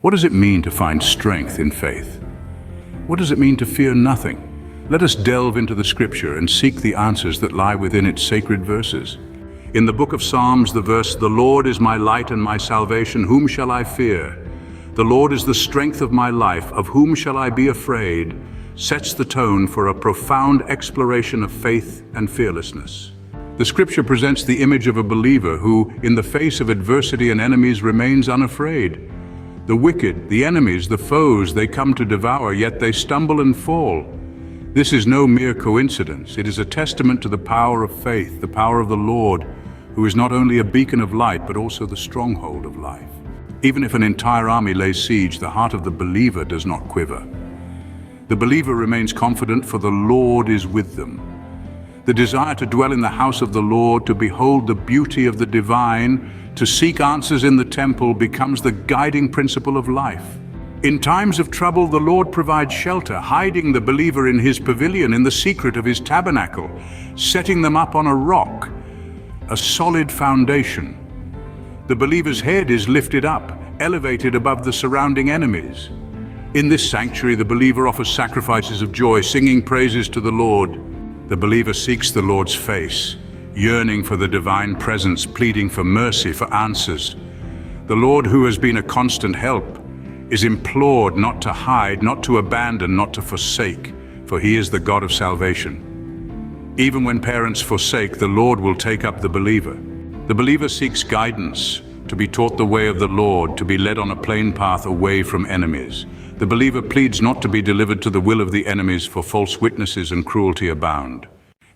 What does it mean to find strength in faith? What does it mean to fear nothing? Let us delve into the scripture and seek the answers that lie within its sacred verses. In the book of Psalms, the verse, "The Lord is my light and my salvation, whom shall I fear? The Lord is the strength of my life, of whom shall I be afraid?" sets the tone for a profound exploration of faith and fearlessness. The scripture presents the image of a believer who, in the face of adversity and enemies, remains unafraid. The wicked, the enemies, the foes, they come to devour, yet they stumble and fall. This is no mere coincidence. It is a testament to the power of faith, the power of the Lord, who is not only a beacon of light, but also the stronghold of life. Even if an entire army lays siege, the heart of the believer does not quiver. The believer remains confident, for the Lord is with them. The desire to dwell in the house of the Lord, to behold the beauty of the divine, to seek answers in the temple becomes the guiding principle of life. In times of trouble, the Lord provides shelter, hiding the believer in his pavilion, in the secret of his tabernacle, setting them up on a rock, a solid foundation. The believer's head is lifted up, elevated above the surrounding enemies. In this sanctuary, the believer offers sacrifices of joy, singing praises to the Lord. The believer seeks the Lord's face, yearning for the divine presence, pleading for mercy, for answers. The Lord, who has been a constant help, is implored not to hide, not to abandon, not to forsake, for he is the God of salvation. Even when parents forsake, the Lord will take up the believer. The believer seeks guidance, to be taught the way of the Lord, to be led on a plain path away from enemies. The believer pleads not to be delivered to the will of the enemies, for false witnesses and cruelty abound.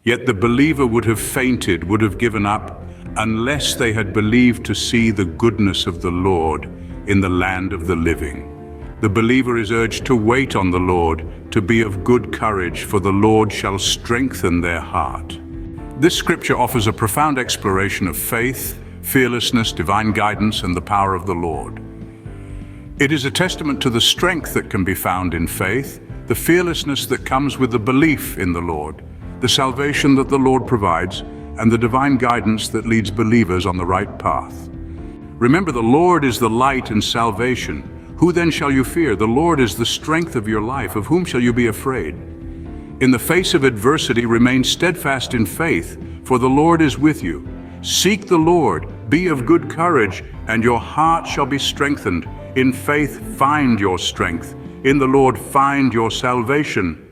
Yet the believer would have fainted, would have given up, unless they had believed to see the goodness of the Lord in the land of the living. The believer is urged to wait on the Lord, to be of good courage, for the Lord shall strengthen their heart. This scripture offers a profound exploration of faith, fearlessness, divine guidance, and the power of the Lord. It is a testament to the strength that can be found in faith, the fearlessness that comes with the belief in the Lord, the salvation that the Lord provides, and the divine guidance that leads believers on the right path. Remember, the Lord is the light and salvation. Who then shall you fear? The Lord is the strength of your life. Of whom shall you be afraid? In the face of adversity, remain steadfast in faith, for the Lord is with you. Seek the Lord, be of good courage, and your heart shall be strengthened. In faith, find your strength. In the Lord, find your salvation.